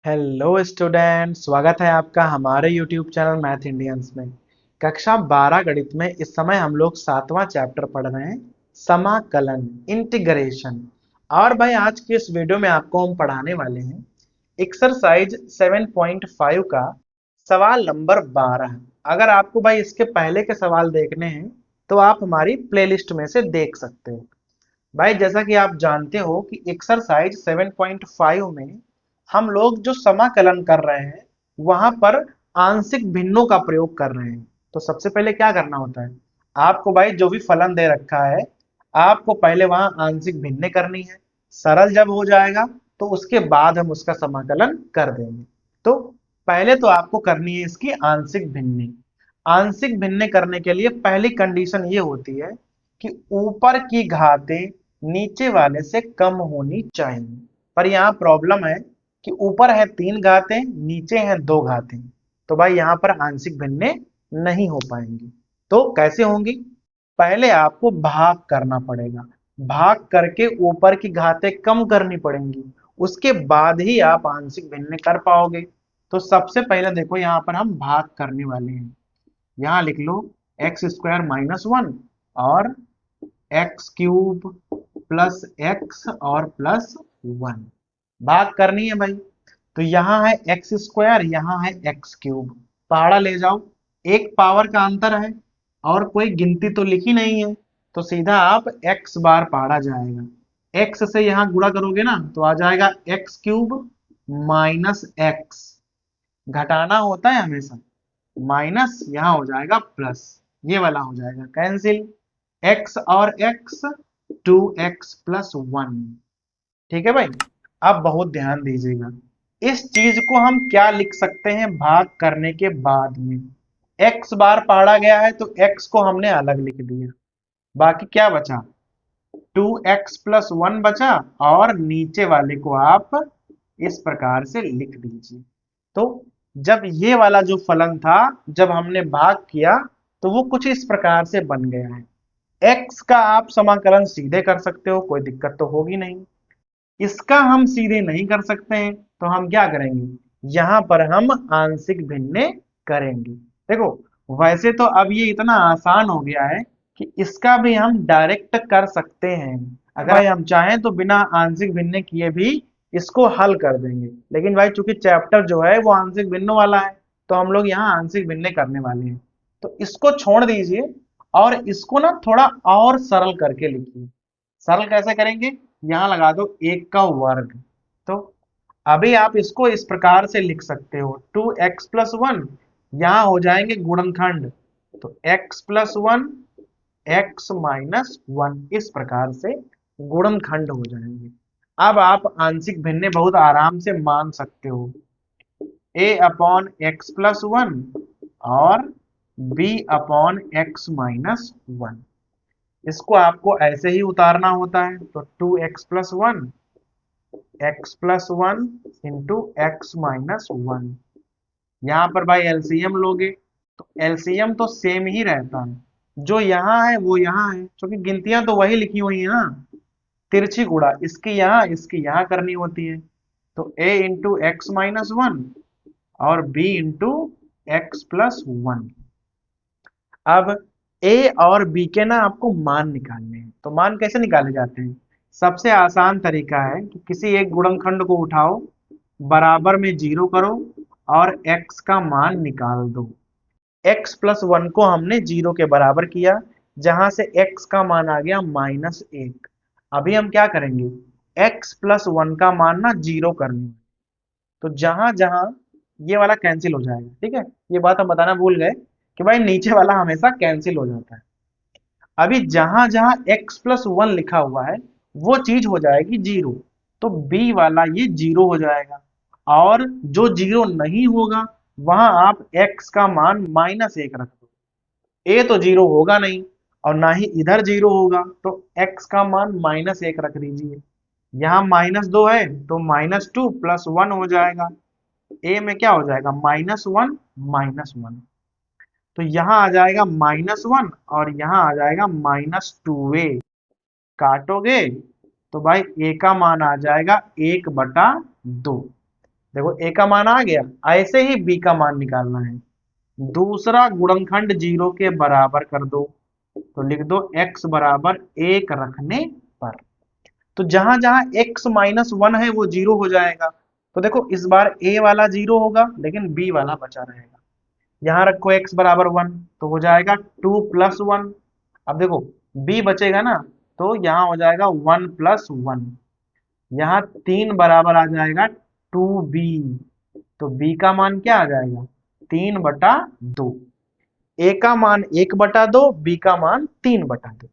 Hello student, स्वागत है आपका हमारे यूट्यूब चैनल मैथ इंडियंस में। कक्षा 12 गणित में इस समय हम लोग 7वां चैप्टर पढ़ रहे हैं, समाकलन, इंटीग्रेशन। और भाई आज की इस वीडियो में आपको हम पढ़ाने वाले हैं एक्सरसाइज 7.5 का सवाल नंबर 12। अगर आपको भाई इसके पहले के सवाल देखने हैं तो आप हमारी प्लेलिस्ट में से देख सकते हो। भाई जैसा कि आप जानते हो कि एक्सरसाइज 7.5 में हम लोग जो समाकलन कर रहे हैं वहां पर आंशिक भिन्नों का प्रयोग कर रहे हैं। तो सबसे पहले क्या करना होता है, आपको भाई जो भी फलन दे रखा है आपको पहले वहां आंशिक भिन्ने करनी है। सरल जब हो जाएगा तो उसके बाद हम उसका समाकलन कर देंगे। तो पहले तो आपको करनी है इसकी आंशिक भिन्ने। आंशिक भिन्ने करने के लिए पहली कंडीशन ये होती है कि ऊपर की घातें नीचे वाले से कम होनी चाहिए। पर यहाँ प्रॉब्लम है कि ऊपर है 3 घातें, नीचे हैं 2 घातें। तो भाई यहाँ पर आंशिक भिन्ने नहीं हो पाएंगी। तो कैसे होंगी, पहले आपको भाग करना पड़ेगा। भाग करके ऊपर की घातें कम करनी पड़ेंगी, उसके बाद ही आप आंशिक भिन्ने कर पाओगे। तो सबसे पहले देखो यहाँ पर हम भाग करने वाले हैं। यहाँ लिख लो x² - 1 और x³ + x और +1 भाग करनी है भाई। तो यहाँ है x², यहाँ है x³। पहाड़ा ले जाओ, एक पावर का अंतर है और कोई गिनती तो लिखी नहीं है, तो सीधा आप x बार पहाड़ा जाएगा। x से यहाँ गुणा करोगे ना तो आ जाएगा x³ - x। घटाना होता है हमेशा, माइनस यहाँ हो जाएगा प्लस, ये वाला हो जाएगा कैंसिल। x और x 2x + 1। ठीक है भाई, अब बहुत ध्यान दीजिएगा, इस चीज को हम क्या लिख सकते हैं भाग करने के बाद में। x बार पढ़ा गया है तो x को हमने अलग लिख दिया, बाकी क्या बचा, 2x + 1 बचा। और नीचे वाले को आप इस प्रकार से लिख दीजिए। तो जब ये वाला जो फलन था, जब हमने भाग किया तो वो कुछ इस प्रकार से बन गया है। x का आप समाकलन सीधे कर सकते हो, कोई दिक्कत तो होगी नहीं। इसका हम सीधे नहीं कर सकते हैं तो हम क्या करेंगे, यहां पर हम आंशिक भिन्ने करेंगे। देखो वैसे तो अब ये इतना आसान हो गया है कि इसका भी हम डायरेक्ट कर सकते हैं। अगर भाई हम चाहें तो बिना आंशिक भिन्ने किए भी इसको हल कर देंगे, लेकिन भाई चूंकि चैप्टर जो है वो आंशिक भिन्नों वाला है तो हम लोग यहाँ आंशिक भिन्ने करने वाले हैं। तो इसको छोड़ दीजिए और इसको ना थोड़ा और सरल करके लिखिए। सरल कैसे करेंगे, यहां लगा दो 1 का वर्ग। तो अभी आप इसको इस प्रकार से लिख सकते हो, 2x + 1 यहां हो जाएंगे गुणनखंड, तो x + 1 x - 1 इस प्रकार से गुणनखंड हो जाएंगे। अब आप आंशिक भिन्ने बहुत आराम से मान सकते हो, a/x + 1 और b/x - 1। इसको आपको ऐसे ही उतारना होता है, तो 2x + 1 x + 1 × x - 1। यहाँ पर भाई एलसीएम लोगे तो एलसीएम तो सेम ही रहता है, जो यहाँ है वो यहाँ है, क्योंकि गिनतियां तो वही लिखी हुई है ना। तिरछी गुणा इसकी यहाँ करनी होती है, तो a × x - 1 और b × x + 1। अब a और b के ना आपको मान निकालने हैं। तो मान कैसे निकाले जाते हैं, सबसे आसान तरीका है कि किसी एक गुणनखंड को उठाओ, बराबर में 0 करो और x का मान निकाल दो। x + 1 को हमने 0 के बराबर किया, जहां से x का मान आ गया -1। अभी हम क्या करेंगे, x + 1 का मान ना 0 करनी है, तो जहां जहां ये वाला कैंसिल हो जाएगा। ठीक है, ये बात हम बताना भूल गए कि भाई नीचे वाला हमेशा कैंसिल हो जाता है। अभी जहां जहां x + 1 लिखा हुआ है वो चीज हो जाएगी 0, तो b वाला ये 0 हो जाएगा। और जो 0 नहीं होगा वहां आप x का मान -1 रख दो। a तो 0 होगा नहीं और ना ही इधर 0 होगा, तो x का मान -1 रख दीजिए। यहाँ -2 है तो -2 + 1 हो जाएगा। a में क्या हो जाएगा, -1 -1। तो यहाँ आ जाएगा -1 और यहाँ आ जाएगा -2a। काटोगे तो भाई a का मान आ जाएगा 1/2। देखो a का मान आ गया, ऐसे ही b का मान निकालना है। दूसरा गुणनखंड 0 के बराबर कर दो, तो लिख दो x बराबर 1 रखने पर। तो जहां जहां x माइनस 1 है वो 0 हो जाएगा। तो देखो इस बार a वाला 0 होगा लेकिन b वाला बचा रहेगा। यहाँ रखो x बराबर 1, तो हो जाएगा 2 प्लस 1। अब देखो b बचेगा ना, तो यहाँ हो जाएगा 1 प्लस 1। यहाँ 3 बराबर आ जाएगा 2b, तो b का मान क्या आ जाएगा, 3/2। a का मान 1/2, b का मान 3/2।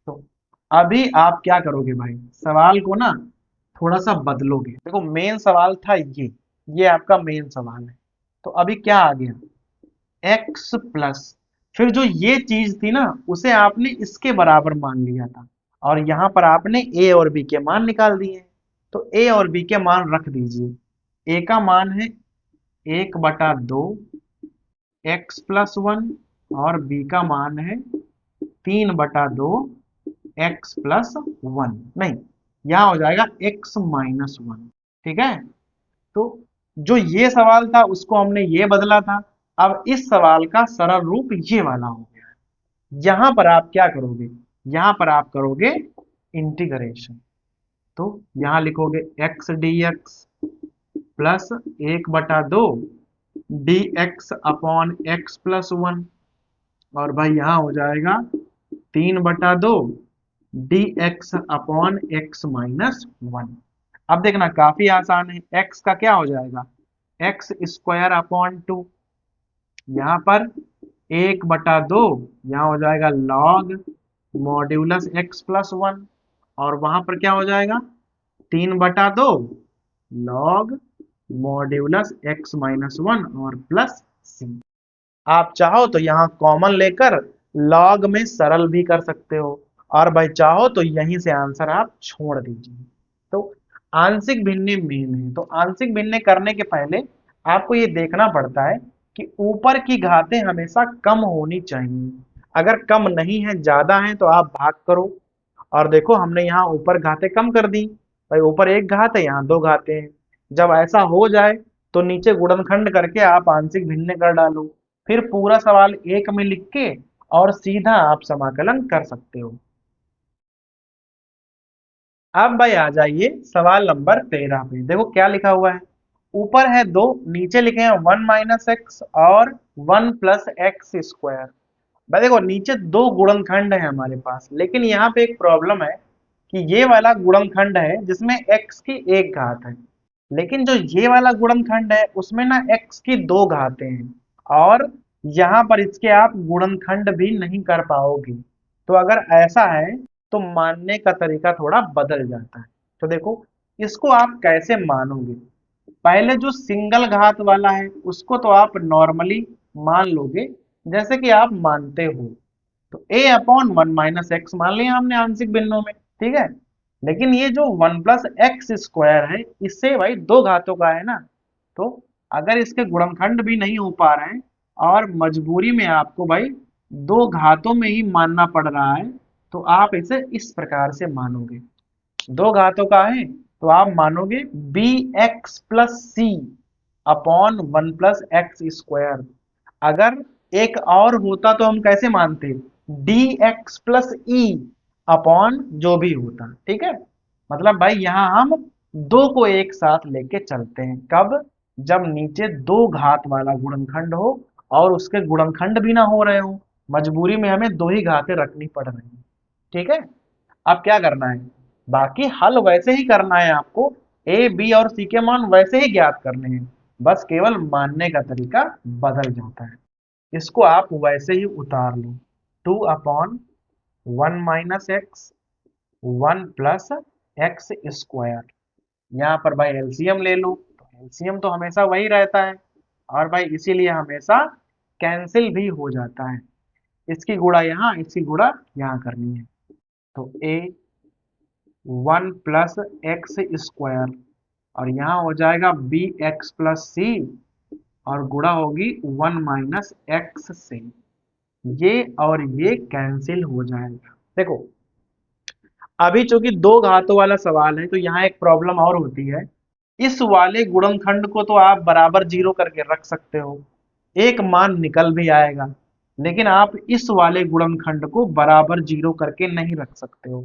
तो अभी आप क्या करोगे भाई, सवाल को ना थोड़ा सा बदलोगे। देखो मेन सवाल था ये आपका मेन सवाल है। तो अभी क्या आ गया, x प्लस, फिर जो ये चीज थी ना उसे आपने इसके बराबर मान लिया था, और यहाँ पर आपने a और b के मान निकाल दिए। तो a और b के मान रख दीजिए। a का मान है 1/2 x प्लस 1, और b का मान है 3/2 x प्लस 1। नहीं, यहाँ हो जाएगा x माइनस 1। ठीक है, तो जो ये सवाल था उसको हमने ये बदला था। अब इस सवाल का सरल रूप ये वाला हो गया है। यहां पर आप क्या करोगे, यहां पर आप करोगे इंटीग्रेशन। तो यहां लिखोगे x dx plus 1/2 dx upon x plus 1, और भाई यहां हो जाएगा 3/2 dx अपॉन x माइनस 1। अब देखना काफी आसान है, x का क्या हो जाएगा, एक्स स्क्वायर अपॉन 2। यहाँ पर 1/2, यहाँ हो जाएगा लॉग मॉड्यूलस x प्लस 1, और वहां पर क्या हो जाएगा 3/2 लॉग मॉड्यूलस x माइनस 1 और प्लस c। आप चाहो तो यहाँ कॉमन लेकर लॉग में सरल भी कर सकते हो, और भाई चाहो तो यहीं से आंसर आप छोड़ दीजिए। तो आंशिक भिन्ने मेन है, तो आंशिक भिन्ने करने के पहले आपको ये देखना पड़ता है कि ऊपर की घातें हमेशा कम होनी चाहिए। अगर कम नहीं है, ज्यादा है, तो आप भाग करो। और देखो हमने यहाँ ऊपर घातें कम कर दी, भाई ऊपर एक घात है, यहाँ दो घातें हैं। जब ऐसा हो जाए तो नीचे गुणनखंड करके आप आंशिक भिन्न कर डालो, फिर पूरा सवाल एक में लिख के और सीधा आप समाकलन कर सकते हो। अब भाई आ जाइए सवाल नंबर 13 पे। देखो क्या लिखा हुआ है, ऊपर है 2, नीचे लिखे हैं 1 माइनस एक्स और 1 प्लस एक्स स्क्वायर। भाई देखो नीचे दो गुणनखंड है हमारे पास, लेकिन यहाँ पे एक प्रॉब्लम है कि ये वाला गुणनखंड है जिसमें x की एक घात है, लेकिन जो ये वाला गुणनखंड है उसमें ना x की दो घातें हैं, और यहाँ पर इसके आप गुणनखंड भी नहीं कर पाओगे। तो अगर ऐसा है तो मानने का तरीका थोड़ा बदल जाता है। तो देखो इसको आप कैसे मानोगे, पहले जो सिंगल घात वाला है उसको तो आप नॉर्मली मान लोगे जैसे कि आप मानते हो। तो a अपॉन 1 माइनस एक्स मान लिया हमने आंशिक भिन्नों में, ठीक है। लेकिन ये जो 1 प्लस एक्स स्क्वायर है, इससे भाई दो घातों का है ना, तो अगर इसके गुणनखंड भी नहीं हो पा रहे हैं और मजबूरी में आपको भाई दो घातों में ही मानना पड़ रहा है, तो आप इसे इस प्रकार से मानोगे। दो घातों का है तो आप मानोगे बी एक्स प्लस सी अपॉन 1 प्लस एक्स स्क्वायर। अगर एक और होता तो हम कैसे मानते, डी एक्स प्लस ई अपॉन जो भी होता, ठीक है। मतलब भाई यहाँ हम दो को एक साथ लेके चलते हैं, कब, जब नीचे दो घात वाला गुणनखंड हो और उसके गुणनखंड भी ना हो रहे हो, मजबूरी में हमें दो ही घातें रखनी पड़ रही है, ठीक है। अब क्या करना है, बाकी हल वैसे ही करना है आपको, ए बी और सी के मान वैसे ही ज्ञात करने हैं, बस केवल मानने का तरीका बदल जाता है। इसको आप वैसे ही उतार लो, 2/1 minus x 1 plus x square. यहाँ पर भाई एलसीएम ले लो, तो एलसीएम तो हमेशा वही रहता है, और भाई इसीलिए हमेशा कैंसिल भी हो जाता है। इसकी गुणा यहाँ, इसकी गुणा यहाँ करनी है, तो ए 1 प्लस एक्स स्क्वायर, और यहाँ हो जाएगा बी एक्स प्लस सी, और गुणा होगी 1 माइनस एक्स से। ये और ये कैंसिल हो जाएगा। देखो अभी चूंकि दो घातों वाला सवाल है तो यहाँ एक प्रॉब्लम और होती है इस वाले गुणनखंड को तो आप बराबर जीरो करके रख सकते हो, एक मान निकल भी आएगा, लेकिन आप इस वाले गुणनखंड को बराबर जीरो करके नहीं रख सकते हो।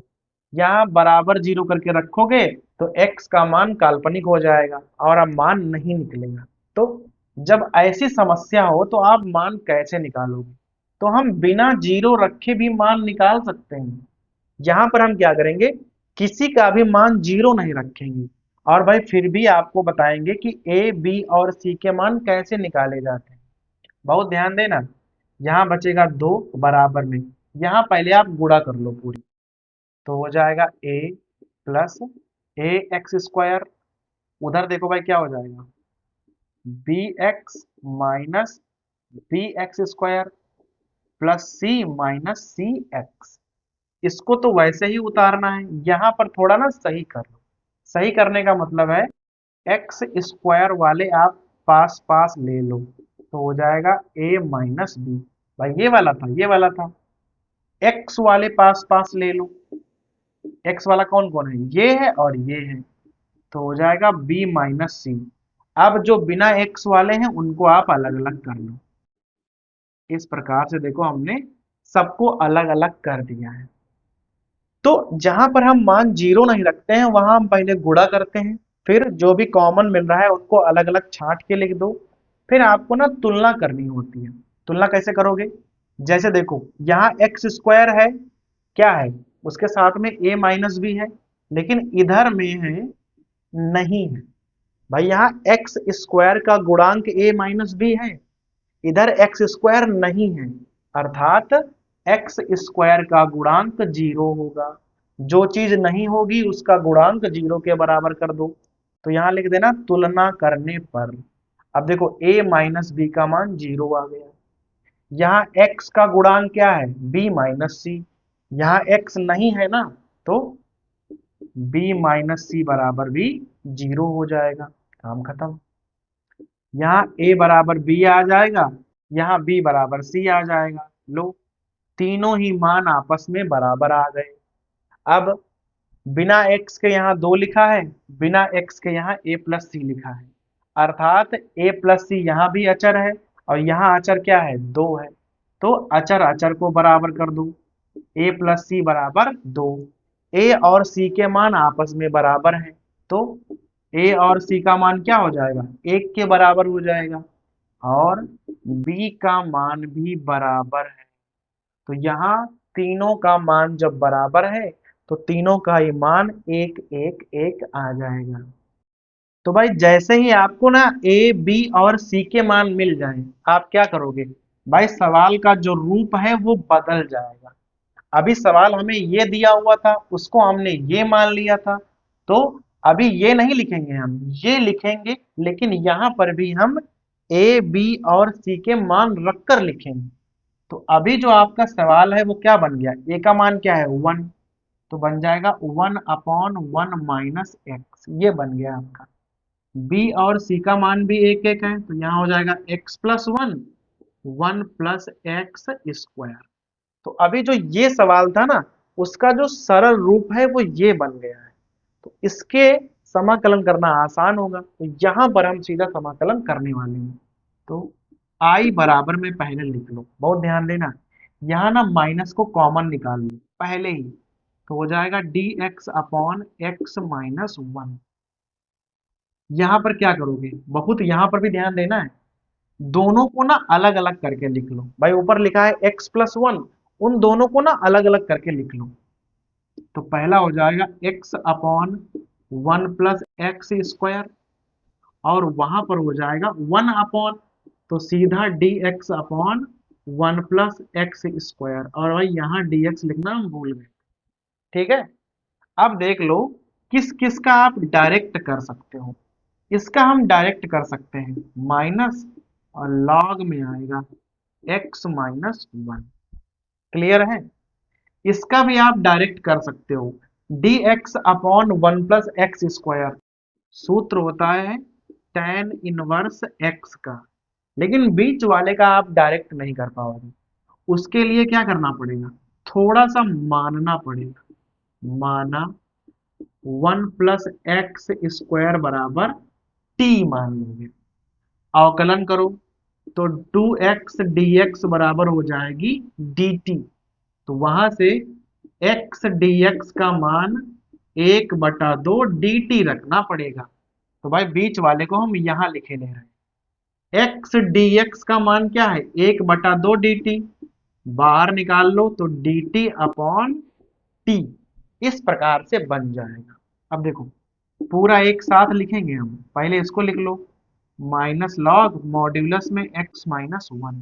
यहाँ बराबर जीरो करके रखोगे तो x का मान काल्पनिक हो जाएगा और अब मान नहीं निकलेगा। तो जब ऐसी समस्या हो तो आप मान कैसे निकालोगे? तो हम बिना जीरो रखे भी मान निकाल सकते हैं। यहाँ पर हम क्या करेंगे, किसी का भी मान जीरो नहीं रखेंगे और भाई फिर भी आपको बताएंगे कि ए बी और सी के मान कैसे निकाले जाते हैं। बहुत ध्यान देना, यहाँ बचेगा दो बराबर में, यहाँ पहले आप गुणा कर लो पूरी, तो हो जाएगा A plus A x square, उधर देखो भाई क्या हो जाएगा, B x minus B x square plus C minus C x. इसको तो वैसे ही उतारना है, यहाँ पर थोड़ा ना सही कर लो। सही करने का मतलब है एक्स स्क्वायर वाले आप पास पास ले लो, तो हो जाएगा ए माइनस बी। भाई ये वाला था, ये वाला था, एक्स वाले पास पास ले लो। एक्स वाला कौन कौन है, ये है और ये है, तो हो जाएगा बी माइनस सी। अब जो बिना एक्स वाले हैं उनको आप अलग अलग कर लो। इस प्रकार से देखो हमने सबको अलग अलग कर दिया है। तो जहां पर हम मान जीरो नहीं रखते हैं वहां हम पहले गुणा करते हैं, फिर जो भी कॉमन मिल रहा है उनको अलग अलग छांट के लिख दो। फिर आपको ना तुलना करनी होती है। तुलना कैसे करोगे, जैसे देखो यहाँ एक्स स्क्वायर है, क्या है, उसके साथ में ए माइनस बी है, लेकिन इधर में है नहीं है। भाई यहाँ एक्स स्क्वायर का गुणांक ए माइनस बी है, इधर एक्स स्क्वायर नहीं है, अर्थात एक्स स्क्वायर का गुणांक जीरो होगा। जो चीज नहीं होगी उसका गुणांक जीरो के बराबर कर दो। तो यहां लिख देना तुलना करने पर। अब देखो a माइनस बी का मान जीरो आ गया। यहाँ x का गुणांक क्या है, b माइनस सी, यहाँ x नहीं है ना, तो b माइनस सी बराबर भी जीरो हो जाएगा, काम खत्म। यहाँ a बराबर b आ जाएगा, यहाँ b बराबर c आ जाएगा। लो, तीनों ही मान आपस में बराबर आ गए। अब बिना x के यहाँ दो लिखा है, बिना x के यहाँ a प्लस सी लिखा है, अर्थात a प्लस सी यहाँ भी अचर है और यहाँ अचर क्या है, दो है। तो अचर अचर को बराबर कर दो, a प्लस सी बराबर दो। a और c के मान आपस में बराबर हैं, तो a और c का मान क्या हो जाएगा, एक के बराबर हो जाएगा और b का मान भी बराबर है। तो यहाँ तीनों का मान जब बराबर है तो तीनों का ही मान एक एक एक आ जाएगा। तो भाई जैसे ही आपको ना ए बी और सी के मान मिल जाए आप क्या करोगे, भाई सवाल का जो रूप है वो बदल जाएगा। अभी सवाल हमें ये दिया हुआ था, उसको हमने ये मान लिया था, तो अभी ये नहीं लिखेंगे, हम ये लिखेंगे, लेकिन यहां पर भी हम ए बी और सी के मान रखकर लिखेंगे। तो अभी जो आपका सवाल है वो क्या बन गया, ए का मान क्या है, वन, तो बन जाएगा one upon one minus x, ये बन गया आपका। बी और सी का मान भी एक एक है, तो यहाँ हो जाएगा x plus one, one plus x square. तो अभी जो ये सवाल था ना उसका जो सरल रूप है वो ये बन गया है, तो इसके समाकलन करना आसान होगा, तो यहाँ पर हम सीधा समाकलन करने वाले हैं। तो आई बराबर में पहले लिख लो, बहुत ध्यान देना, यहाँ ना माइनस को कॉमन निकाल लो पहले ही, तो हो जाएगा D x upon x minus one. यहाँ पर क्या करोगे, बहुत यहाँ पर भी ध्यान देना है, दोनों को ना अलग अलग करके लिख लो। भाई ऊपर लिखा है एक्स प्लस वन, उन दोनों को ना अलग अलग करके लिख लो। तो पहला हो जाएगा x upon one plus x square, और वहां पर हो जाएगा वन अपॉन, तो सीधा D x upon one plus x square, और भाई यहाँ डी एक्स लिखना हम भूल गए। ठीक है, अब देख लो किस किस का आप डायरेक्ट कर सकते हो। इसका हम डायरेक्ट कर सकते हैं माइनस और लॉग में आएगा एक्स माइनस वन, क्लियर है। इसका भी आप डायरेक्ट कर सकते हो D x upon one plus x square, सूत्र होता है tan इनवर्स एक्स का, लेकिन बीच वाले का आप डायरेक्ट नहीं कर पाओगे। उसके लिए क्या करना पड़ेगा, थोड़ा सा मानना पड़ेगा, माना 1 प्लस एक्स स्क्वायर बराबर टी मान लोगे। अवकलन करो तो 2x dx बराबर हो जाएगी dt। तो वहां से x dx का मान 1/2 dt रखना पड़ेगा। तो भाई बीच वाले को हम यहां लिखे ले रहे हैं। x dx का मान क्या है? 1/2 dt। बाहर निकाल लो तो dt अपॉन t इस प्रकार से बन जाएगा। अब देखो पूरा एक साथ लिखेंगे हम। पहले इसको लिख लो, माइनस लॉग मॉड्यूलस में x माइनस 1।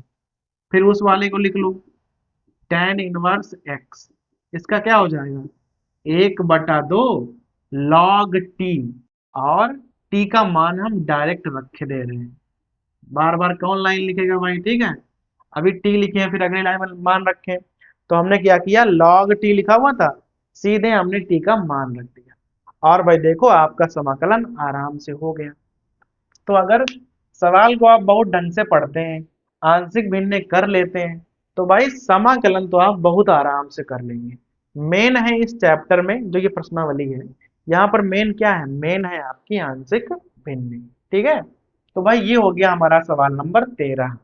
फिर उस वाले को लिख लो, tan इनवर्स x। इसका क्या हो जाएगा? 1/2 log t। और t का मान हम डायरेक्ट रख दे रहे हैं। बार बार कौन लाइन लिखेगा भाई? ठीक है, अभी t लिखे हैं फिर अगली लाइन में मान रखे। तो हमने क्या किया, log t लिखा हुआ था, सीधे हमने t का मान रख दिया। और भाई देखो आपका समाकलन आराम से हो गया। तो अगर सवाल को आप बहुत ढंग से पढ़ते हैं, आंशिक भिन्न कर लेते हैं, तो भाई समाकलन तो आप बहुत आराम से कर लेंगे। मेन है इस चैप्टर में जो ये प्रश्नावली है, यहाँ पर मेन क्या है? मेन है आपकी आंशिक भिन्न। ठीक है, तो भाई ये हो गया हमारा सवाल नंबर 13।